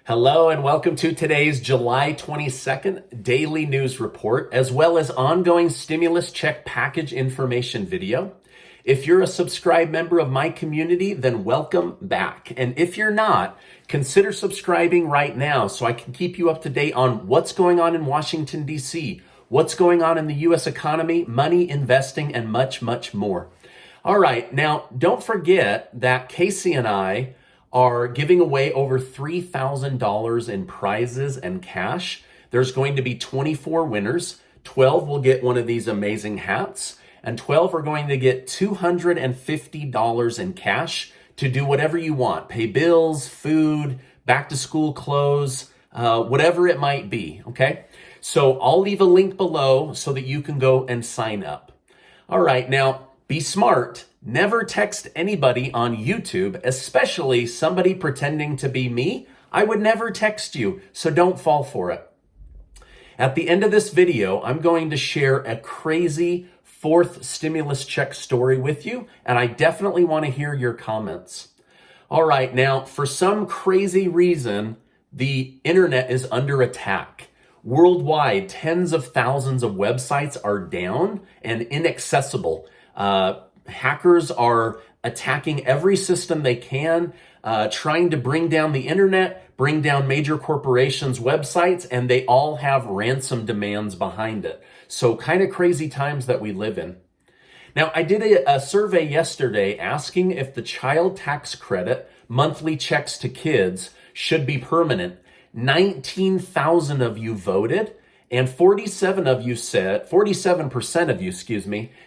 Hello and welcome to today's July 22nd daily news report, as well as ongoing stimulus check package information video. If you're a subscribed member of my community, then welcome back. And if you're not, consider subscribing right now so I can keep you up to date on what's going on in Washington, D.C., what's going on in the U.S. economy, money, investing, and much, much more. All right, now don't forget that Casey and I are giving away over $3,000 in prizes and cash. There's going to be 24 winners. 12 will get one of these amazing hats, and 12 are going to get $250 in cash to do whatever you want. Pay bills, food, back to school clothes, whatever it might be, okay? So I'll leave a link below so that you can go and sign up. All right, now be smart. Never text anybody on YouTube, especially somebody pretending to be me. I would never text you, so don't fall for it. At the end of this video, I'm going to share a crazy fourth stimulus check story with you, and I definitely want to hear your comments. All right, now, for some crazy reason, the internet is under attack. Worldwide, tens of thousands of websites are down and inaccessible. Hackers are attacking every system they can, trying to bring down the internet, bring down major corporations' websites, and they all have ransom demands behind it. So kind of crazy times that we live in. Now, I did a survey yesterday asking if the child tax credit monthly checks to kids should be permanent. 19,000 of you voted. And 47% of you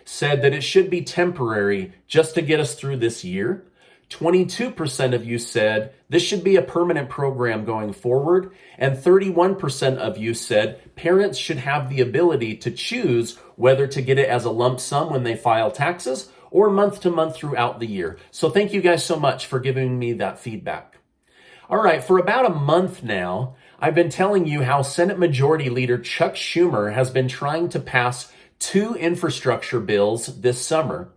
said that it should be temporary just to get us through this year. 22% of you said this should be a permanent program going forward. And 31% of you said parents should have the ability to choose whether to get it as a lump sum when they file taxes or month to month throughout the year. So thank you guys so much for giving me that feedback. All right, for about a month now, I've been telling you how Senate Majority Leader Chuck Schumer has been trying to pass two infrastructure bills this summer.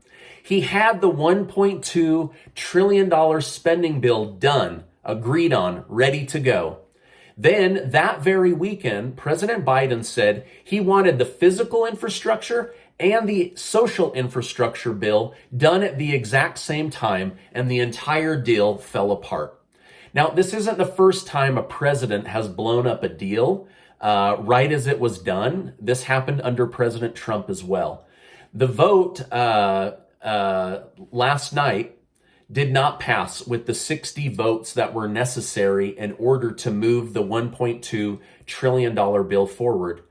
He had the $1.2 trillion spending bill done, agreed on, ready to go. Then that very weekend, President Biden said he wanted the physical infrastructure and the social infrastructure bill done at the exact same time, and the entire deal fell apart. Now, this isn't the first time a president has blown up a deal right as it was done. This happened under President Trump as well. The vote last night did not pass with the 60 votes that were necessary in order to move the $1.2 trillion bill forward.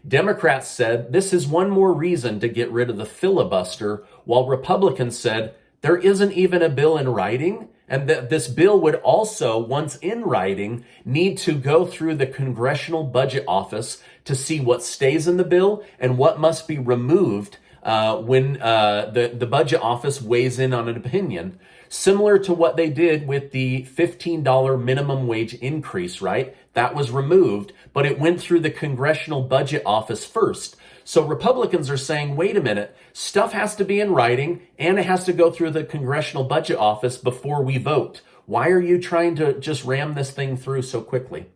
Democrats said this is one more reason to get rid of the filibuster, while Republicans said there isn't even a bill in writing, and that this bill would also, once in writing, need to go through the Congressional Budget Office to see what stays in the bill and what must be removed when the Budget Office weighs in on an opinion. Similar to what they did with the $15 minimum wage increase, right? That was removed, but it went through the Congressional Budget Office first. So Republicans are saying, wait a minute, stuff has to be in writing and it has to go through the Congressional Budget Office before we vote. Why are you trying to just ram this thing through so quickly?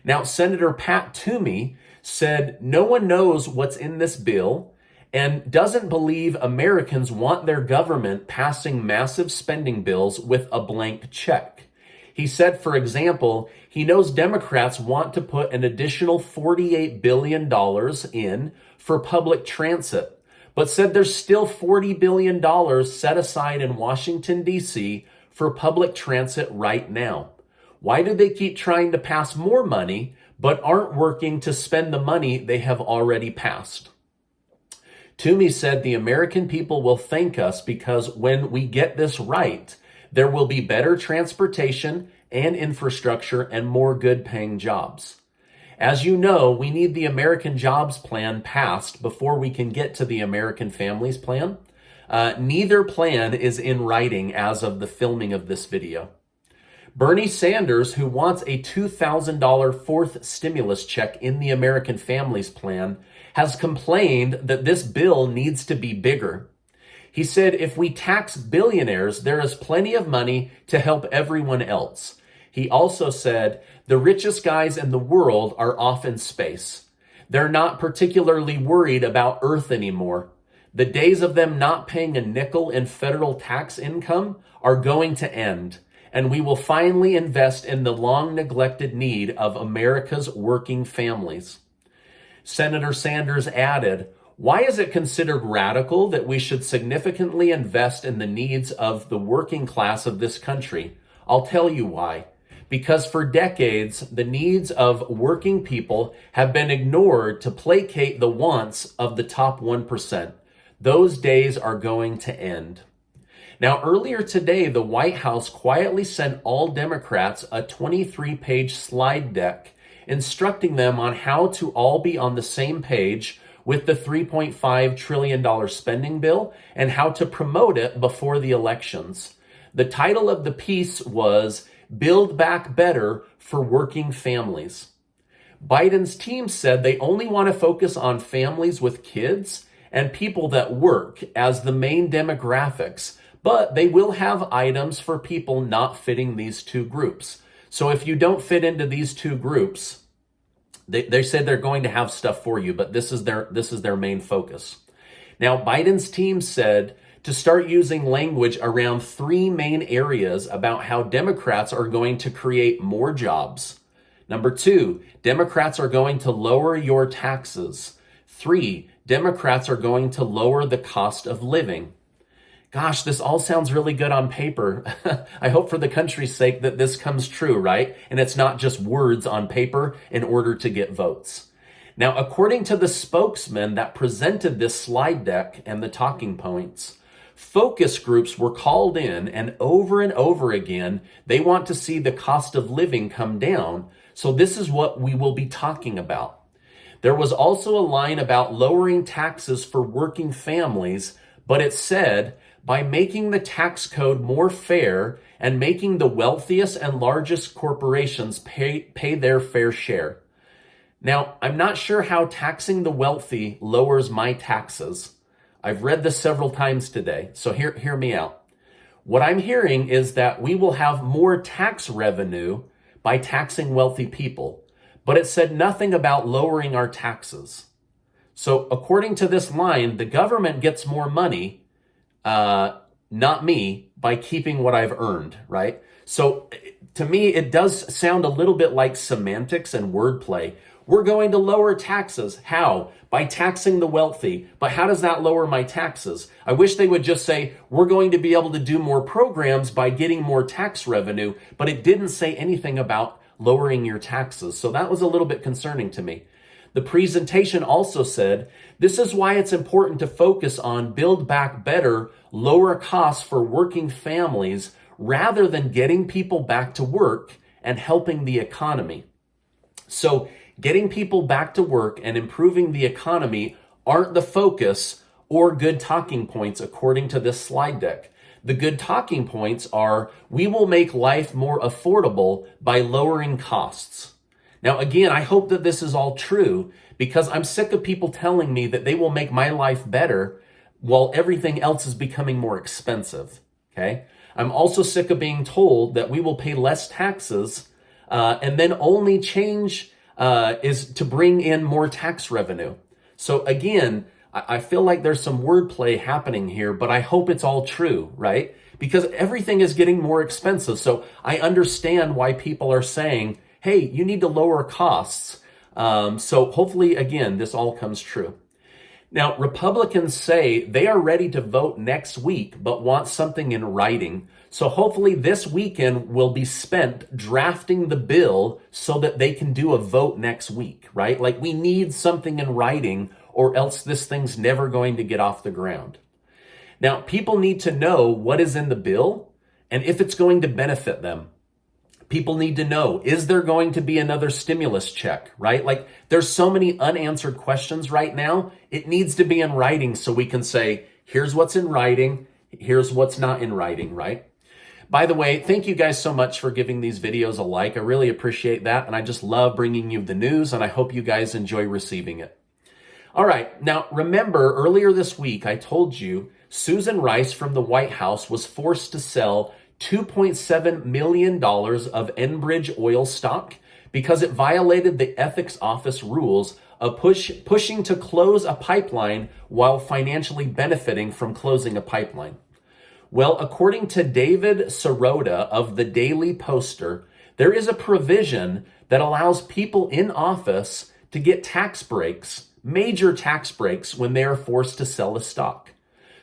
Now, Senator Pat Toomey said no one knows what's in this bill and doesn't believe Americans want their government passing massive spending bills with a blank check. He said, for example, he knows Democrats want to put an additional $48 billion in for public transit, but said there's still $40 billion set aside in Washington, D.C. for public transit right now. Why do they keep trying to pass more money, but aren't working to spend the money they have already passed? Toomey said the American people will thank us because when we get this right, there will be better transportation and infrastructure and more good-paying jobs. As you know, we need the American Jobs Plan passed before we can get to the American Families Plan. Neither plan is in writing as of the filming of this video. Bernie Sanders, who wants a $2,000 fourth stimulus check in the American Families Plan, has complained that this bill needs to be bigger. He said, if we tax billionaires, there is plenty of money to help everyone else. He also said, the richest guys in the world are off in space. They're not particularly worried about Earth anymore. The days of them not paying a nickel in federal tax income are going to end, and we will finally invest in the long neglected need of America's working families. Senator Sanders added, why is it considered radical that we should significantly invest in the needs of the working class of this country? I'll tell you why. Because for decades, the needs of working people have been ignored to placate the wants of the top 1%. Those days are going to end. Now, earlier today, the White House quietly sent all Democrats a 23-page slide deck instructing them on how to all be on the same page with the $3.5 trillion spending bill and how to promote it before the elections. The title of the piece was Build Back Better for Working Families. Biden's team said they only want to focus on families with kids and people that work as the main demographics, but they will have items for people not fitting these two groups. So if you don't fit into these two groups, they said they're going to have stuff for you, but this is their main focus. Now, Biden's team said to start using language around three main areas about how Democrats are going to create more jobs. Number 2, Democrats are going to lower your taxes. 3, Democrats are going to lower the cost of living. Gosh, this all sounds really good on paper. I hope for the country's sake that this comes true, right? And it's not just words on paper in order to get votes. Now, according to the spokesman that presented this slide deck and the talking points, focus groups were called in, and over again, they want to see the cost of living come down. So this is what we will be talking about. There was also a line about lowering taxes for working families, but it said, by making the tax code more fair and making the wealthiest and largest corporations pay their fair share. Now, I'm not sure how taxing the wealthy lowers my taxes. I've read this several times today, so hear me out. What I'm hearing is that we will have more tax revenue by taxing wealthy people, but it said nothing about lowering our taxes. So according to this line, the government gets more money, not me, by keeping what I've earned, right? So to me, it does sound a little bit like semantics and wordplay. We're going to lower taxes. How? By taxing the wealthy. But how does that lower my taxes? I wish they would just say, we're going to be able to do more programs by getting more tax revenue, but it didn't say anything about lowering your taxes. So that was a little bit concerning to me. The presentation also said, this is why it's important to focus on build back better, lower costs for working families, rather than getting people back to work and helping the economy. So getting people back to work and improving the economy aren't the focus or good talking points according to this slide deck. The good talking points are, we will make life more affordable by lowering costs. Now, again, I hope that this is all true because I'm sick of people telling me that they will make my life better while everything else is becoming more expensive, okay? I'm also sick of being told that we will pay less taxes and then only change is to bring in more tax revenue. So again, I feel like there's some wordplay happening here, but I hope it's all true, right? Because everything is getting more expensive. So I understand why people are saying, hey, you need to lower costs. So hopefully, again, this all comes true. Now, Republicans say they are ready to vote next week, but want something in writing. So hopefully this weekend will be spent drafting the bill so that they can do a vote next week, right? Like we need something in writing or else this thing's never going to get off the ground. Now, people need to know what is in the bill and if it's going to benefit them. People need to know, is there going to be another stimulus check, right? Like there's so many unanswered questions right now. It needs to be in writing so we can say, here's what's in writing, here's what's not in writing, right? By the way, thank you guys so much for giving these videos a like. I really appreciate that. And I just love bringing you the news and I hope you guys enjoy receiving it. All right. Now, remember earlier this week, I told you Susan Rice from the White House was forced to sell $2.7 million of Enbridge oil stock because it violated the ethics office rules of pushing to close a pipeline while financially benefiting from closing a pipeline. Well, according to David Sirota of the Daily Poster, there is a provision that allows people in office to get tax breaks, major tax breaks, when they are forced to sell a stock.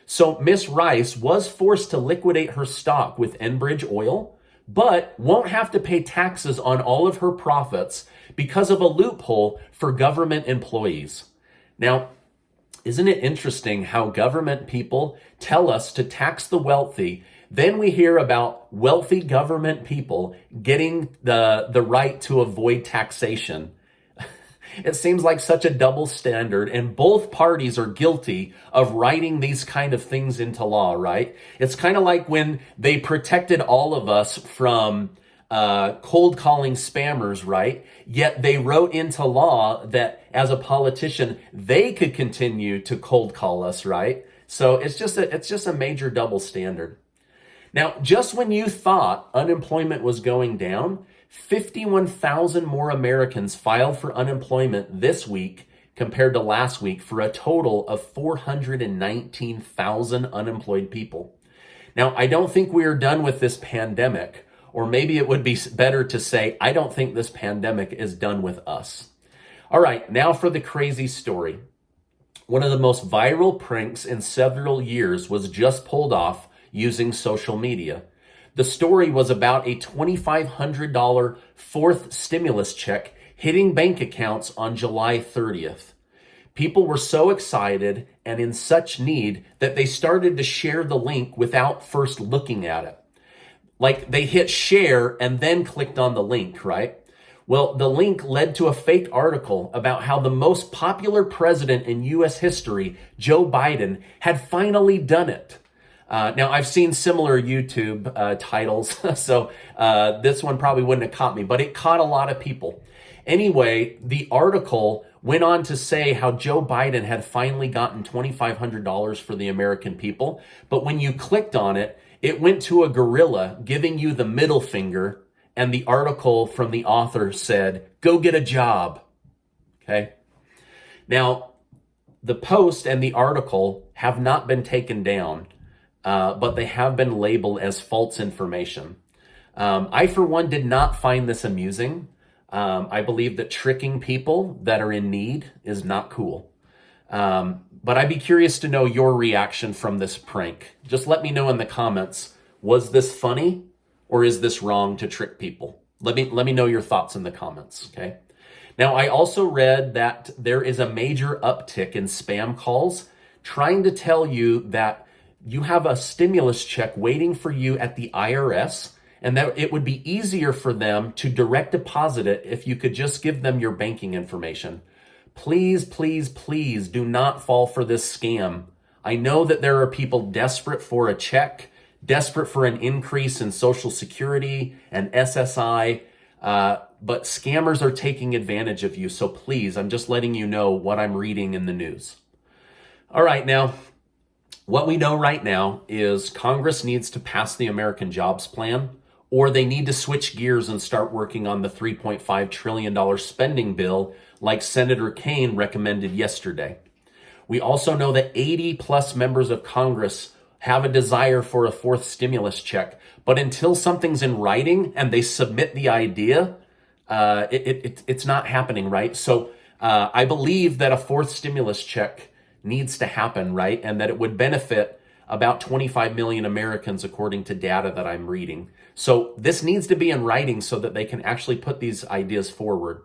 So Miss Rice was forced to liquidate her stock with Enbridge Oil, but won't have to pay taxes on all of her profits because of a loophole for government employees. Now, isn't it interesting how government people tell us to tax the wealthy? Then we hear about wealthy government people getting the right to avoid taxation. It seems like such a double standard, and both parties are guilty of writing these kind of things into law, right? It's kind of like when they protected all of us from cold calling spammers, right? Yet they wrote into law that as a politician, they could continue to cold call us, right? So it's just a major double standard. Now, just when you thought unemployment was going down, 51,000 more Americans filed for unemployment this week compared to last week, for a total of 419,000 unemployed people. Now, I don't think we are done with this pandemic, or maybe it would be better to say, I don't think this pandemic is done with us. All right, now for the crazy story. One of the most viral pranks in several years was just pulled off using social media. The story was about a $2,500 fourth stimulus check hitting bank accounts on July 30th. People were so excited and in such need that they started to share the link without first looking at it. Like, they hit share and then clicked on the link, right? Well, the link led to a fake article about how the most popular president in U.S. history, Joe Biden, had finally done it. Now, I've seen similar YouTube titles, so this one probably wouldn't have caught me, but it caught a lot of people. Anyway, the article went on to say how Joe Biden had finally gotten $2,500 for the American people, but when you clicked on it, it went to a gorilla giving you the middle finger, and the article from the author said, "Go get a job." Okay? Now, the post and the article have not been taken down, but they have been labeled as false information. I, for one, did not find this amusing. I believe that tricking people that are in need is not cool. But I'd be curious to know your reaction from this prank. Just let me know in the comments, was this funny or is this wrong to trick people? Let me know your thoughts in the comments, okay? Now, I also read that there is a major uptick in spam calls trying to tell you that you have a stimulus check waiting for you at the IRS, and that it would be easier for them to direct deposit it if you could just give them your banking information. Please, please, please do not fall for this scam. I know that there are people desperate for a check, desperate for an increase in Social Security and SSI, but scammers are taking advantage of you. So please, I'm just letting you know what I'm reading in the news. All right, now, what we know right now is Congress needs to pass the American Jobs Plan, or they need to switch gears and start working on the $3.5 trillion spending bill like Senator Kaine recommended yesterday. We also know that 80 plus members of Congress have a desire for a fourth stimulus check, but until something's in writing and they submit the idea, it's not happening, right? So I believe that a fourth stimulus check needs to happen, right? And that it would benefit about 25 million Americans according to data that I'm reading. So this needs to be in writing so that they can actually put these ideas forward.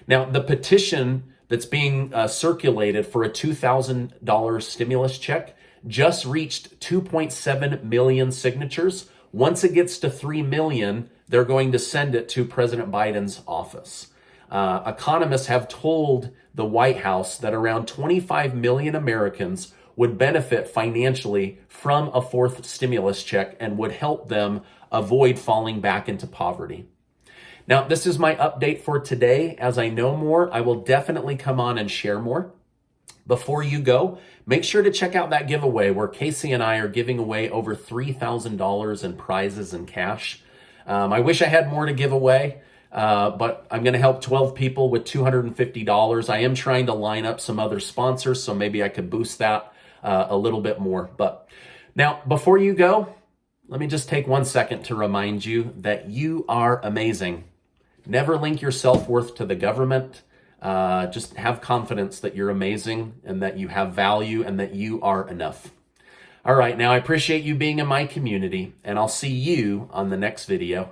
Now, the petition that's being circulated for a $2,000 stimulus check just reached 2.7 million signatures. Once it gets to 3 million, they're going to send it to President Biden's office. Economists have told the White House that around 25 million Americans would benefit financially from a fourth stimulus check and would help them avoid falling back into poverty. Now, this is my update for today. As I know more, I will definitely come on and share more. Before you go, make sure to check out that giveaway where Casey and I are giving away over $3,000 in prizes and cash. I wish I had more to give away, but I'm going to help 12 people with $250. I am trying to line up some other sponsors, so maybe I could boost that a little bit more. But now, before you go, let me just take 1 second to remind you that you are amazing. Never link your self-worth to the government. Just have confidence that you're amazing and that you have value and that you are enough. All right, now I appreciate you being in my community, and I'll see you on the next video.